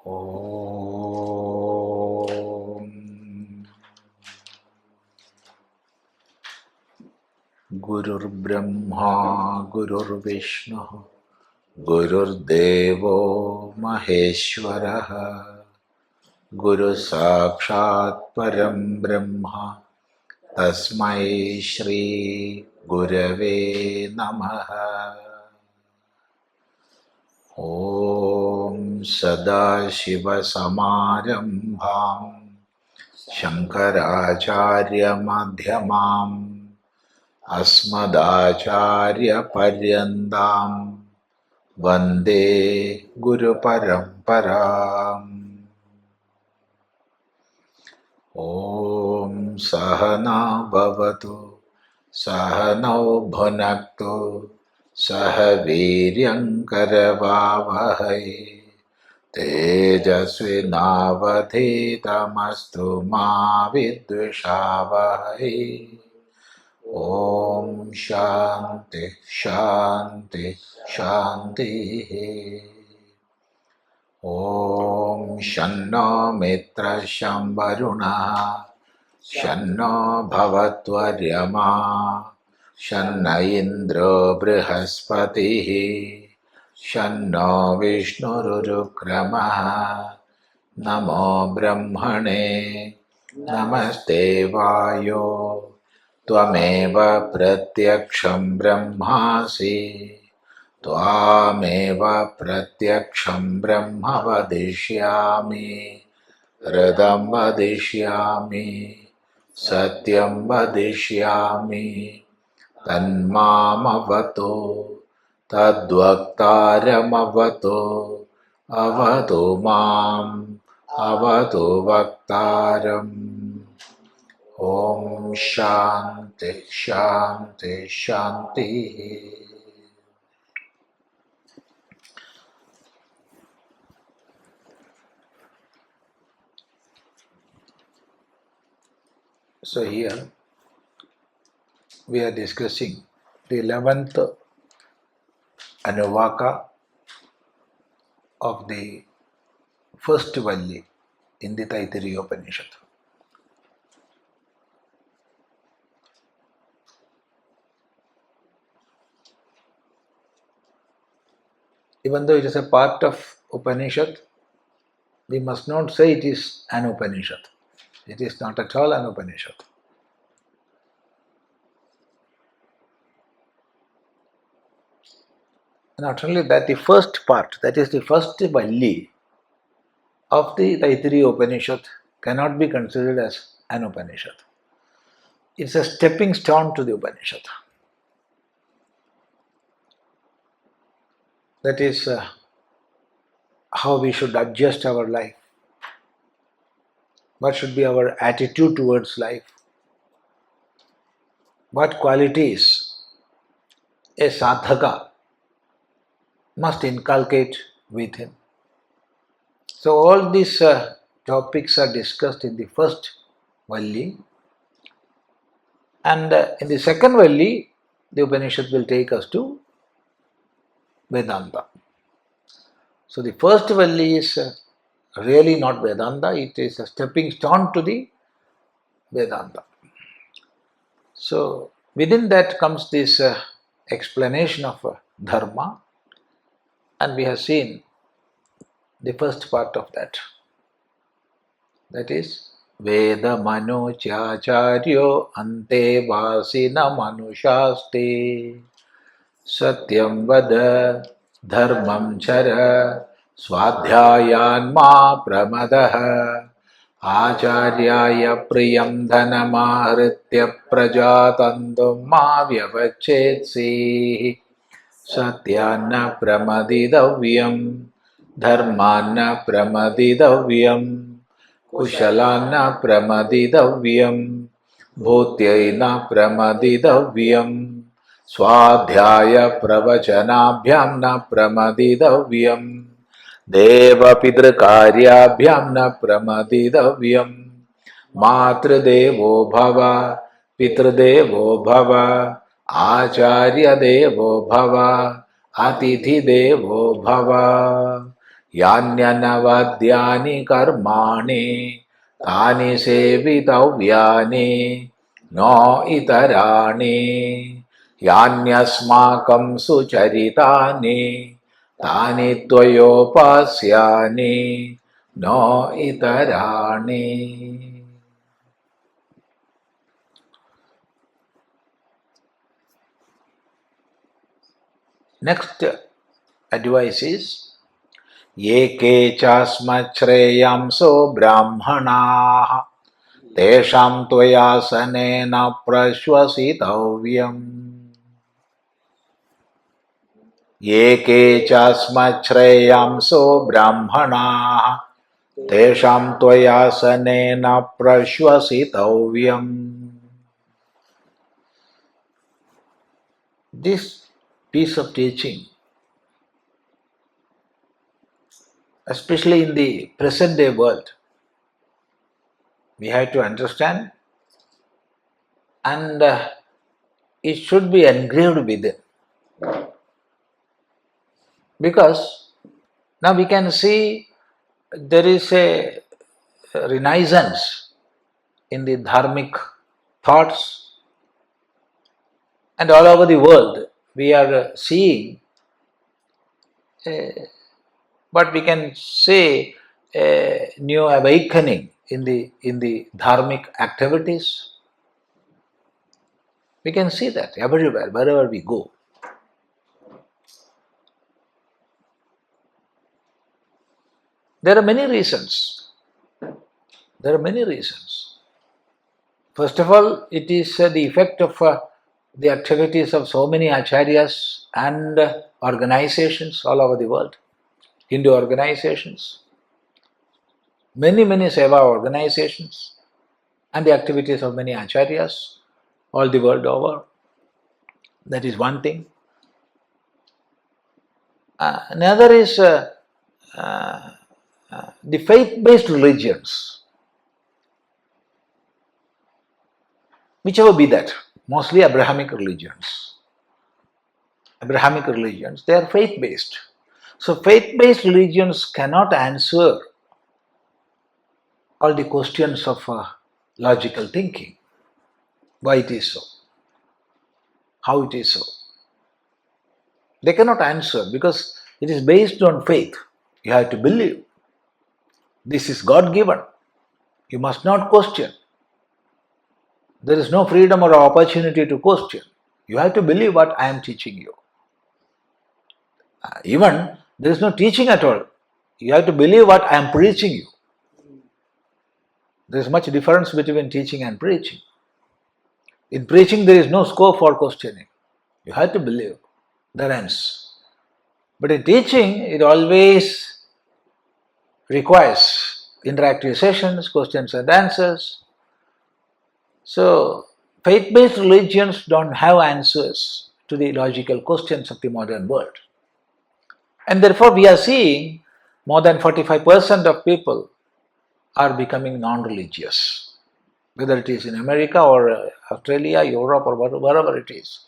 Om Gurur Brahma Gurur Vishnu Gurur Devo Maheshwaraha Guru Sakshat Param Brahma Tasmai Shri Gurave Namaha. Om Sadashivasamarambham Shankaracharya Madhyamam Asmadacharya Paryandam Vande Guru Paramparam. Om Sahana Bhavatu Sahanau Bhunaktu Sahaviryam Karavavahai Tejasvinavadhitamastu ma vidvishavahai. Om Shanti Shanti Shanti. Om Shanno Mitra Shambaruna Shanno Bhavatvaryama Shanna Indra Brihaspatihi Shanno Vishnurukramaha. Namo Brahmane Namaste Vayo Tvameva Pratyaksham Brahmasi Tvameva Pratyaksham Brahma Vadishyami Radam Vadishyami Satyam Vadishyami Tanmamavato Tadvaktaramavato Avatu Mam Avatu Vaktaram. Om Shanti Shanti Shanti. So here we are discussing the 11th Anuvaka of the first Valli in the Taittiriyopanishad. Even though it is a part of Upanishad, we must not say it is an Upanishad. It is not at all an Upanishad. Not only that, the first part, that is the first Valli of the Taittiriyopanishad cannot be considered as an Upanishad. It's a stepping stone to the Upanishad. That is how we should adjust our life. What should be our attitude towards life? What qualities a sadhaka must inculcate with him? So all these topics are discussed in the first Valli, and in the second Valli, the Upanishad will take us to Vedanta. So the first Valli is really not Vedanta, it is a stepping stone to the Vedanta. So within that comes this explanation of dharma, and we have seen the first part of that. That is Veda Manu Chacharyo Ante Vasina Manushaste Satyam Vada Dharmam Chara Swadhyayan Ma Pramadaha Acharyaya Priyam Dhanamahritya Prajatandum Ma Vyavachetsi Satyana Pramadidavyam Dharmana Pramadidavyam Kushalana Pramadidavyam Bhutyaina Pramadidavyam Swadhyaya Pravachanabhyam Na Pramadidavyam Deva Pidrakaryabhyam Na Pramadidavyam Matradevo Bhava Pitradevo Bhava Acharya Devo Bhava Atithi Devo Bhava Yānyanavadhyāni karmāni tāni sevitavyāni no itarāni yānyasmākam sucharitāni tāni tvayopāsyāni no itarāni. Next advice is Eke cāsmacchreyām brāhmaṇāḥ teṣāṃ tvayā sanena praśvasitavyam. Eke cāsmacchreyām brāhmaṇāḥ teṣāṃ tvayā sanena praśvasitavyam. This piece of teaching, especially in the present day world, we have to understand, and it should be engraved within. Because now we can see there is a renaissance in the dharmic thoughts, and all over the world we are seeing what we can say a new awakening in the dharmic activities. We can see that everywhere, wherever we go. There are many reasons. First of all, it is the effect of the activities of so many acharyas and organizations all over the world. Hindu organizations, many seva organizations, and the activities of many acharyas all the world over. That is one thing. Another is the faith-based religions, whichever be that, mostly Abrahamic religions. They are faith-based. So faith-based religions cannot answer all the questions of logical thinking. Why it is so? How it is so? They cannot answer because it is based on faith. You have to believe. This is God-given. You must not question. There is no freedom or opportunity to question. You have to believe what I am teaching you. Even there is no teaching at all. You have to believe what I am preaching you. There is much difference between teaching and preaching. In preaching, there is no scope for questioning. You have to believe. That ends. But in teaching, it always requires interactive sessions, questions and answers. So, faith-based religions don't have answers to the logical questions of the modern world. And therefore, we are seeing more than 45% of people are becoming non-religious, whether it is in America or Australia, Europe or wherever it is.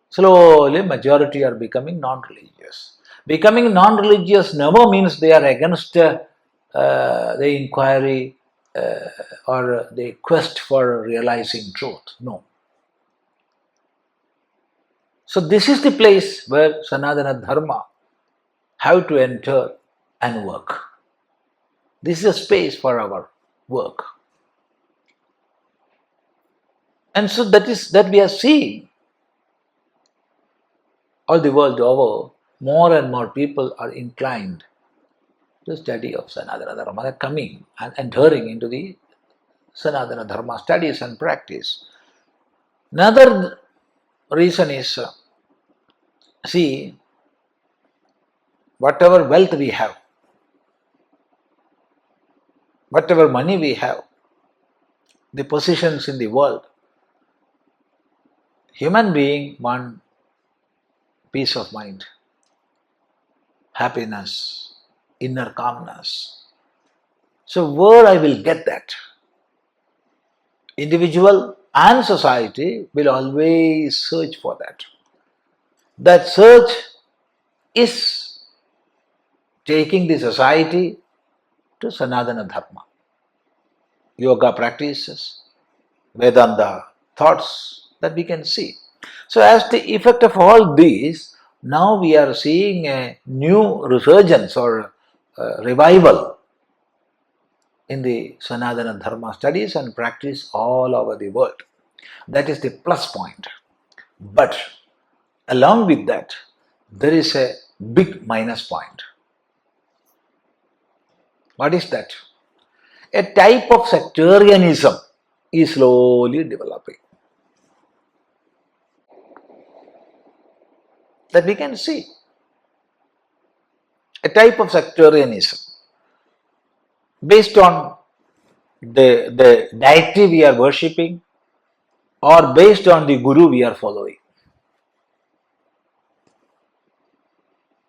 Slowly, majority are becoming non-religious. Becoming non-religious never means they are against the inquiry or the quest for realizing truth. No. So this is the place where Sanatana Dharma have to enter and work. This is a space for our work. And so that we are seeing all the world over, more and more people are inclined to study of Sanatana Dharma. They are coming and entering into the Sanatana Dharma studies and practice. Another reason is, see, whatever wealth we have, whatever money we have, the positions in the world, human being want peace of mind, happiness, inner calmness. So where I will get that? Individual and society will always search for that. That search is taking the society to Sanatana Dharma. Yoga practices, Vedanta thoughts that we can see. So as the effect of all these, now we are seeing a new resurgence or revival in the Sanatana Dharma studies and practice all over the world. That is the plus point. But along with that, there is a big minus point. What is that? A type of sectarianism is slowly developing. That we can see. A type of sectarianism based on the deity we are worshipping or based on the guru we are following.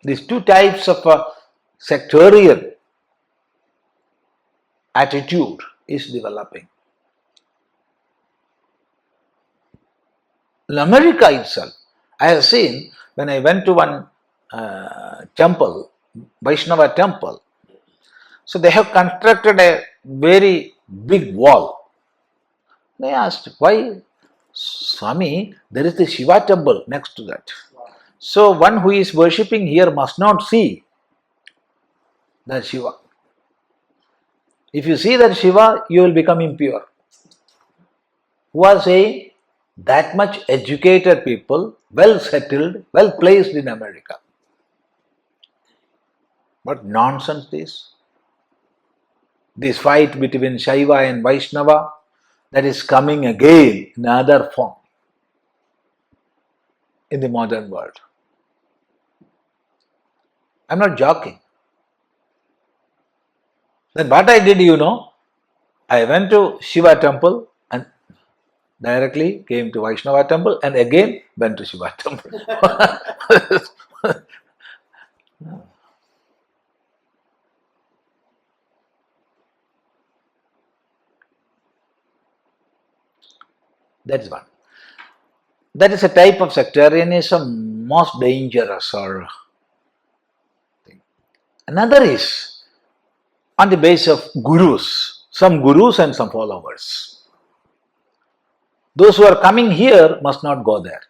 These two types of sectarian attitude is developing. In America itself, I have seen when I went to one temple, Vaishnava temple, so they have constructed a very big wall. They asked, why? Swami, there is the Shiva temple next to that. So one who is worshipping here must not see that Shiva. If you see that Shiva, you will become impure. Who are saying? That much educated people, well settled, well placed in America. What nonsense this? This fight between Shaiva and Vaishnava, that is coming again in another form in the modern world. I am not joking. Then what I did, I went to Shiva temple and directly came to Vaishnava temple and again went to Shiva temple. That's one. That is a type of sectarianism most dangerous or thing. Another is on the basis of gurus, some gurus and some followers. Those who are coming here must not go there.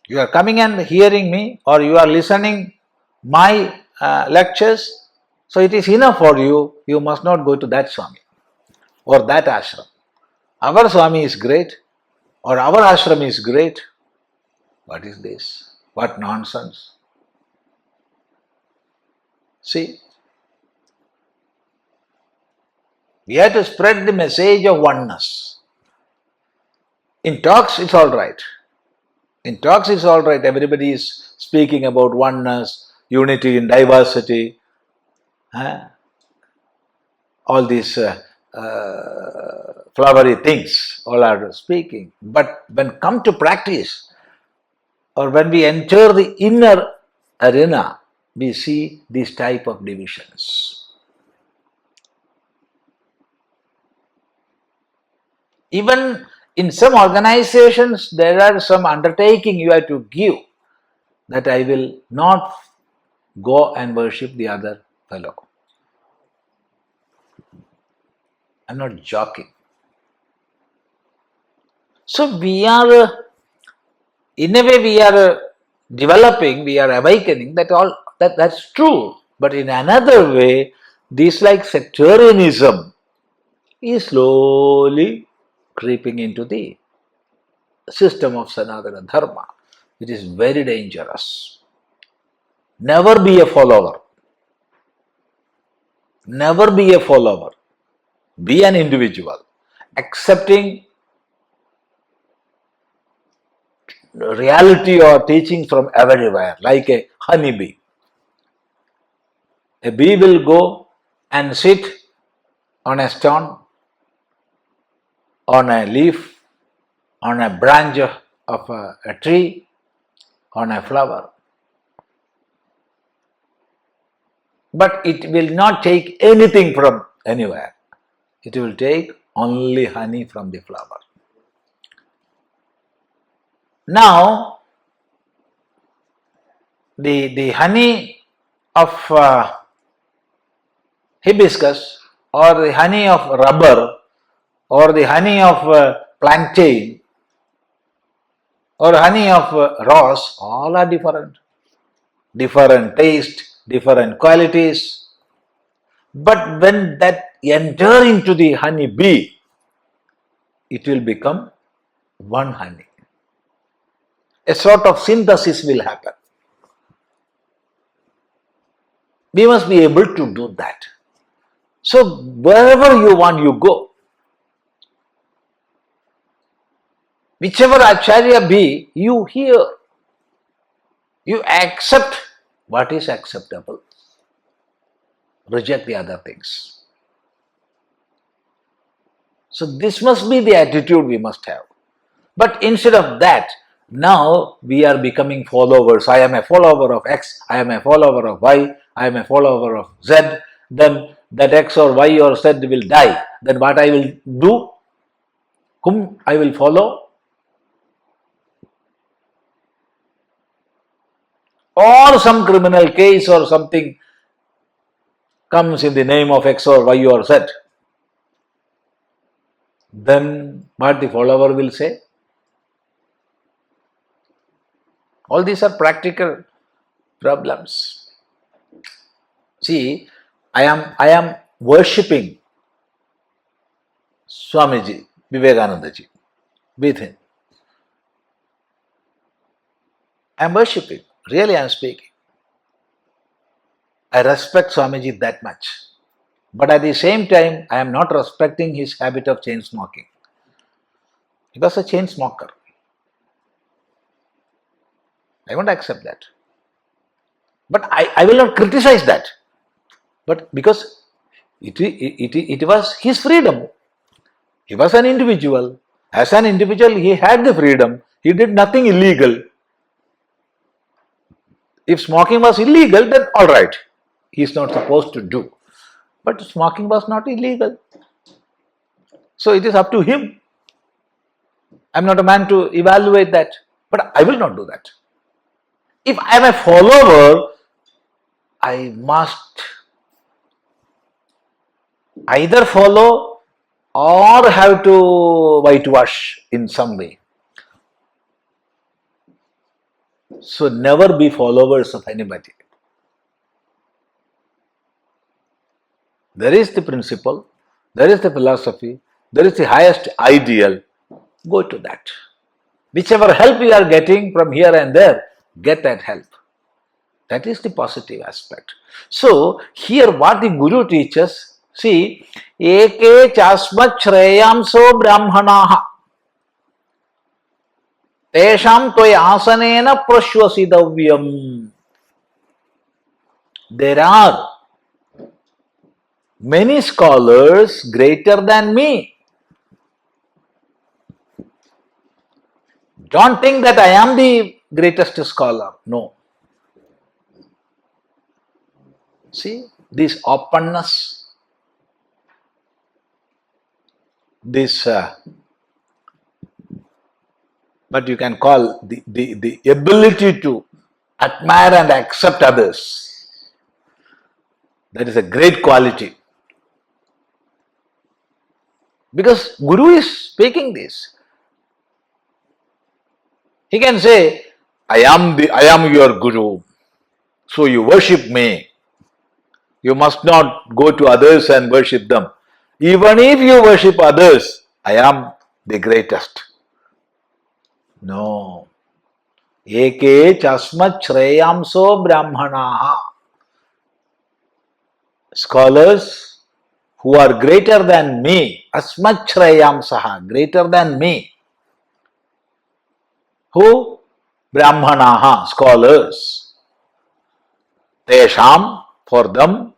You are coming and hearing me or you are listening my lectures, so it is enough for you, you must not go to that Swami or that ashram. Our Swami is great or our ashram is great. What is this? What nonsense? See, we have to spread the message of oneness. In talks, it's all right. In talks, it's all right. Everybody is speaking about oneness, unity in diversity. All these flowery things, all are speaking. But when come to practice, or when we enter the inner arena, we see these type of divisions. Even in some organizations, there are some undertaking you have to give that I will not go and worship the other fellow. I'm not joking. So we are, in a way we are developing, we are awakening, that's true. But in another way, this like sectarianism is slowly creeping into the system of Sanatana Dharma, which is very dangerous. Never be a follower. Never be a follower. Be an individual, accepting reality or teaching from everywhere, like a honeybee. A bee will go and sit on a stone, on a leaf, on a branch of a tree, on a flower. But it will not take anything from anywhere. It will take only honey from the flower. Now, the honey of hibiscus or the honey of rubber or the honey of plantain or honey of rose, all are different. Different taste, different qualities. But when that enter into the honey bee, it will become one honey. A sort of synthesis will happen. We must be able to do that. So wherever you want, you go. Whichever acharya be, you hear. You accept what is acceptable. Reject the other things. So this must be the attitude we must have. But instead of that, now we are becoming followers. I am a follower of X, I am a follower of Y, I am a follower of Z. Then that X or Y or Z will die. Then what I will do? Whom I will follow? Or some criminal case or something comes in the name of X or Y or Z. Then what the follower will say? All these are practical problems. See, I am worshipping Swamiji, Vivekanandaji, with him. I am worshipping. Really I am speaking. I respect Swamiji that much. But at the same time, I am not respecting his habit of chain smoking. He was a chain smoker. I won't accept that. But I will not criticize that. But because it was his freedom. He was an individual. As an individual, he had the freedom. He did nothing illegal. If smoking was illegal, then all right. He is not supposed to do. But smoking was not illegal. So it is up to him. I am not a man to evaluate that. But I will not do that. If I am a follower, I must either follow or have to whitewash in some way. So never be followers of anybody. There is the principle, there is the philosophy, there is the highest ideal. Go to that. Whichever help you are getting from here and there, get that help. That is the positive aspect. So here what the Guru teaches, see, eke cāsmacchreyāg brāhmaṇāḥ teṣāṃ tvayā sanena praśvasitavyam. There are many scholars greater than me. Don't think that I am the greatest scholar. No. See, this openness, this what you can call the ability to admire and accept others. That is a great quality. Because Guru is speaking this. He can say, I am your Guru, so you worship me. You must not go to others and worship them. Even if you worship others, I am the greatest. No. Eke cāsmacchreyāg brāhmaṇāḥ. Scholars who are greater than me, cāsmacchreyāg, greater than me. Who? Brāhmaṇāḥ, scholars. Teṣāṃ, for them,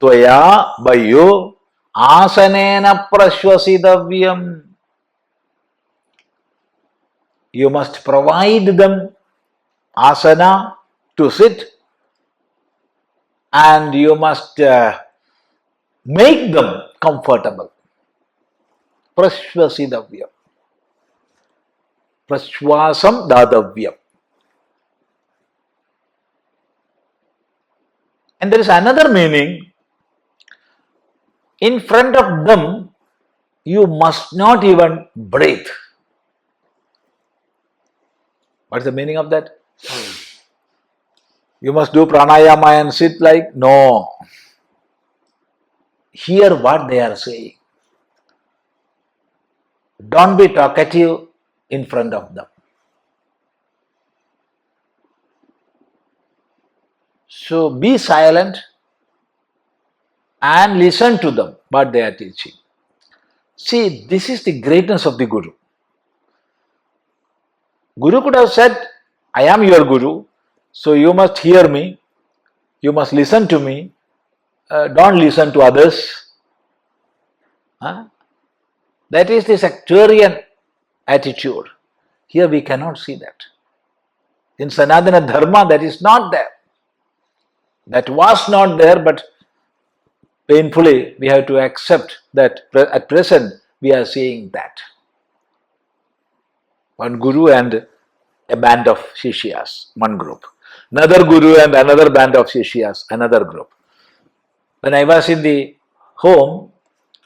tvayā, by you, sanena praśvasitavyam. You must provide them asana to sit, and you must make them comfortable. Praśvasitavyam. Praśvasam dadavyam. And there is another meaning. In front of them, you must not even breathe. What's the meaning of that? You must do pranayama and sit like? No. Hear what they are saying. Don't be talkative in front of them. So be silent and listen to them, what they are teaching. See, this is the greatness of the Guru. Guru could have said, I am your Guru, so you must hear me, you must listen to me, don't listen to others. That is the sectarian attitude. Here we cannot see that. In Sanatana Dharma, that is not there. That was not there, but painfully we have to accept that at present we are seeing that. One Guru and a band of Shishyas, one group. Another Guru and another band of Shishyas, another group. When I was in the home,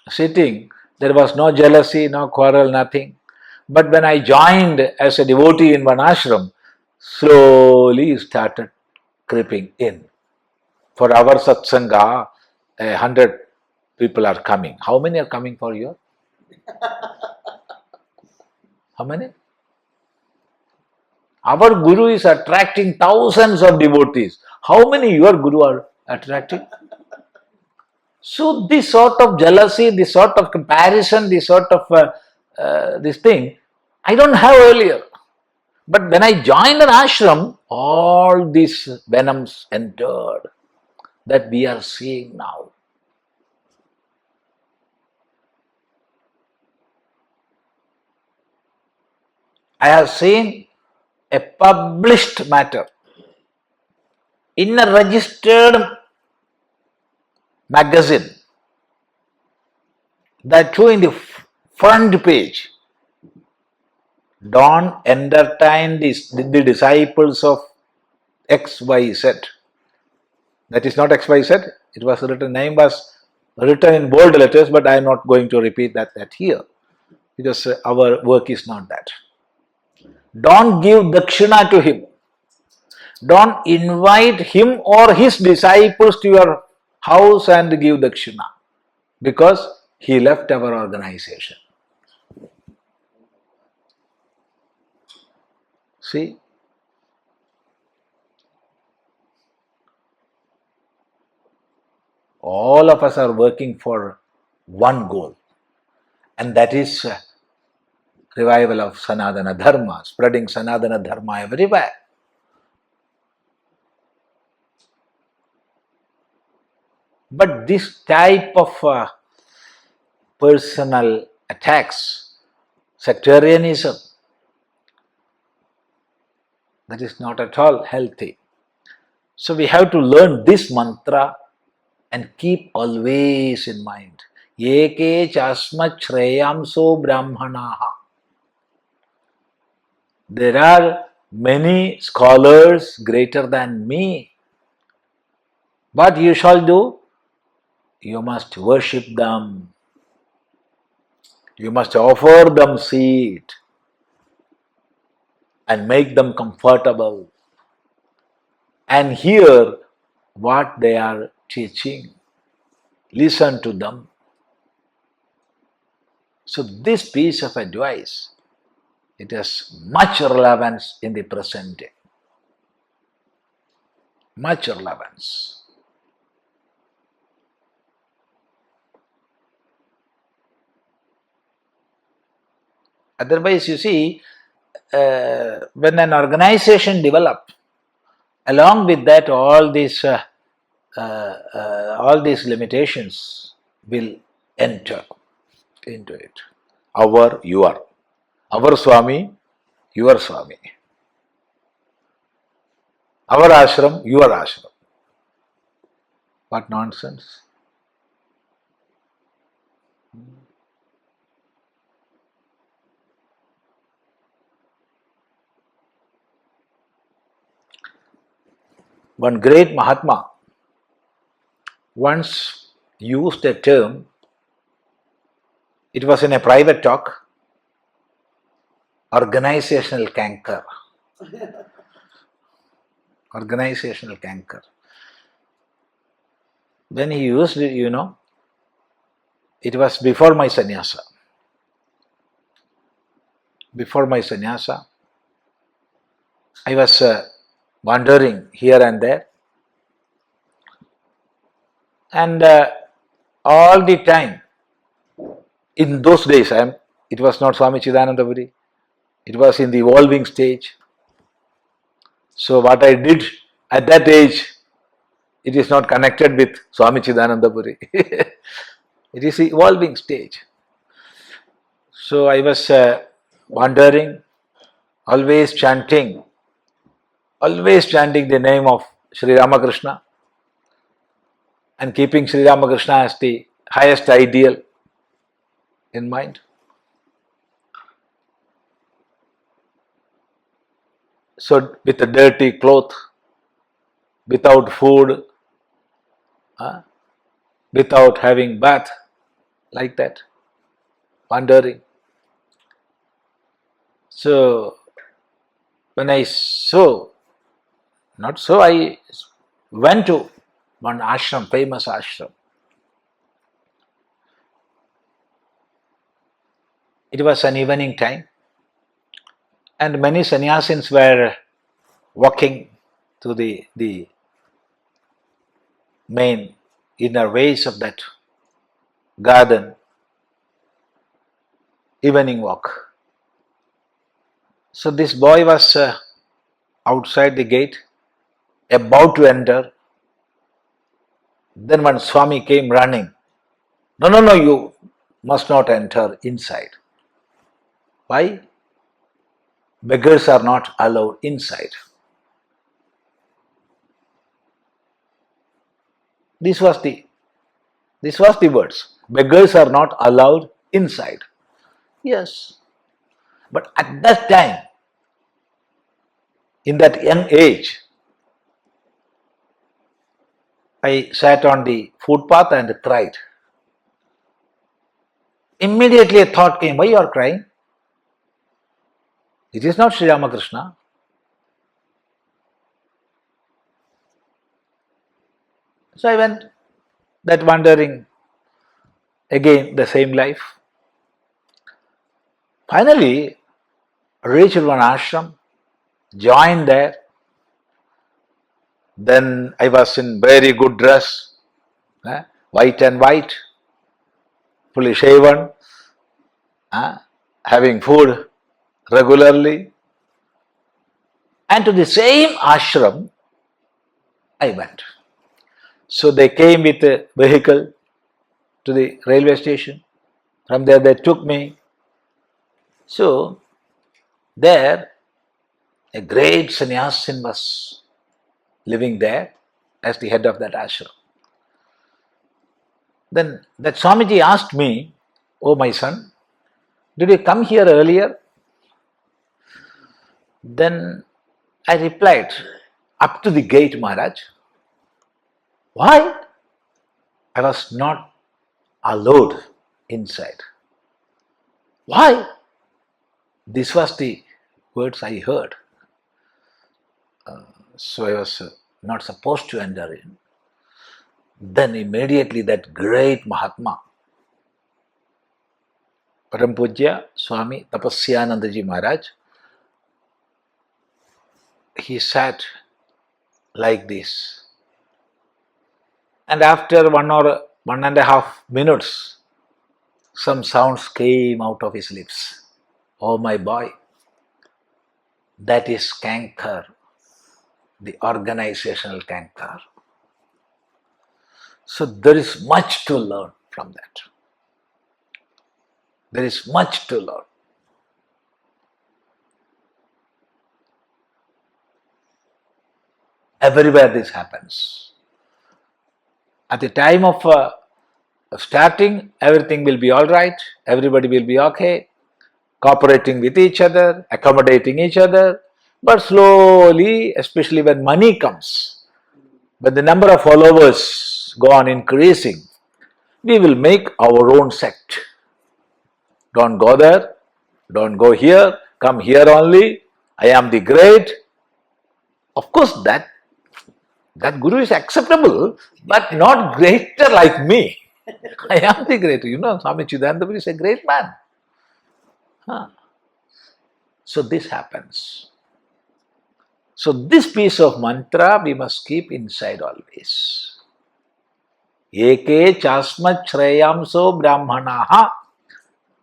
sitting, there was no jealousy, no quarrel, nothing. But when I joined as a devotee in one ashram, slowly started creeping in. For our satsanga, 100 people are coming. How many are coming for you? How many? Our Guru is attracting thousands of devotees. How many your Guru are attracting? So this sort of jealousy, this sort of comparison, this sort of this thing, I don't have earlier. But when I joined an ashram, all these venoms entered that we are seeing now. I have seen a published matter in a registered magazine, that too in the front page. Don't entertain the disciples of XYZ. That is not XYZ. It was written, name was written in bold letters, but I am not going to repeat that here, because our work is not that. Don't give dakshina to him. Don't invite him or his disciples to your house and give dakshina, because he left our organization. See? All of us are working for one goal, and that is revival of Sanatana Dharma, spreading Sanatana Dharma everywhere. But this type of personal attacks, sectarianism, that is not at all healthy. So we have to learn this mantra and keep always in mind. Eke cāsmacchreyāg brāhmaṇāḥ. There are many scholars greater than me. What you shall do? You must worship them. You must offer them seat and make them comfortable and hear what they are teaching. Listen to them. So this piece of advice, it has much relevance in the present day. Much relevance. Otherwise, you see, when an organization develops, along with that, all these limitations will enter into it. Our, your. Our Swami, your Swami. Our ashram, your ashram. What nonsense. One great Mahatma, once used a term, it was in a private talk, organizational canker. Organizational canker. When he used it, it was before my sannyasa. Before my sannyasa, I was wandering here and there, and all the time, in those days, it was not Swami Chidanandapuri, it was in the evolving stage. So what I did at that age, it is not connected with Swami Chidanandapuri. It is the evolving stage. So I was wandering, always chanting the name of Sri Ramakrishna and keeping Sri Ramakrishna as the highest ideal in mind. So with a dirty cloth, without food, without having bath, like that, wandering. So when I I went to one ashram, famous ashram. It was an evening time, and many sannyasins were walking to the main inner ways of that garden, evening walk. So this boy was outside the gate, about to enter. Then one Swami came running. No, you must not enter inside. Why? Beggars are not allowed inside. This was the words. Beggars are not allowed inside. Yes. But at that time, in that young age, I sat on the footpath and cried. Immediately a thought came, why you are crying? It is not Sri Ramakrishna. So I went that wandering, again the same life. Finally, reached one ashram, joined there. Then I was in very good dress, white and white, fully shaven, having food regularly. And to the same ashram I went. So they came with a vehicle to the railway station. From there they took me. So there a great sannyasin was living there as the head of that ashram. Then that Swamiji asked me, oh my son, did you come here earlier? Then I replied, up to the gate, Maharaj. Why? I was not allowed inside. Why? This was the words I heard. So I was not supposed to enter in. Then immediately that great Mahatma, Param Pujya Swami Tapasyanandaji Maharaj, he sat like this. And after 1.5 minutes, some sounds came out of his lips. Oh my boy, that is canker, the organizational canker. So there is much to learn from that. There is much to learn. Everywhere this happens. At the time of starting, everything will be all right, everybody will be okay, cooperating with each other, accommodating each other. But slowly, especially when money comes, when the number of followers things go on increasing, we will make our own sect. Don't go there, don't go here, come here only, I am the great. Of course, that guru is acceptable, but not greater like me. I am the great. You know, Swami Chidanandapuri is a great man. So this happens. So this piece of mantra we must keep inside always. Eke cāsmacchreyāg brāhmaṇāḥ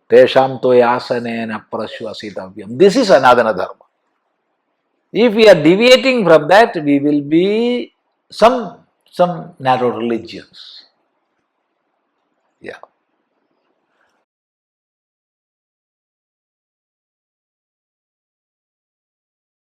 teṣāṃ tvayā sanena praśvasitavyam. This is another dharma. If we are deviating from that, we will be some narrow religions. Yeah.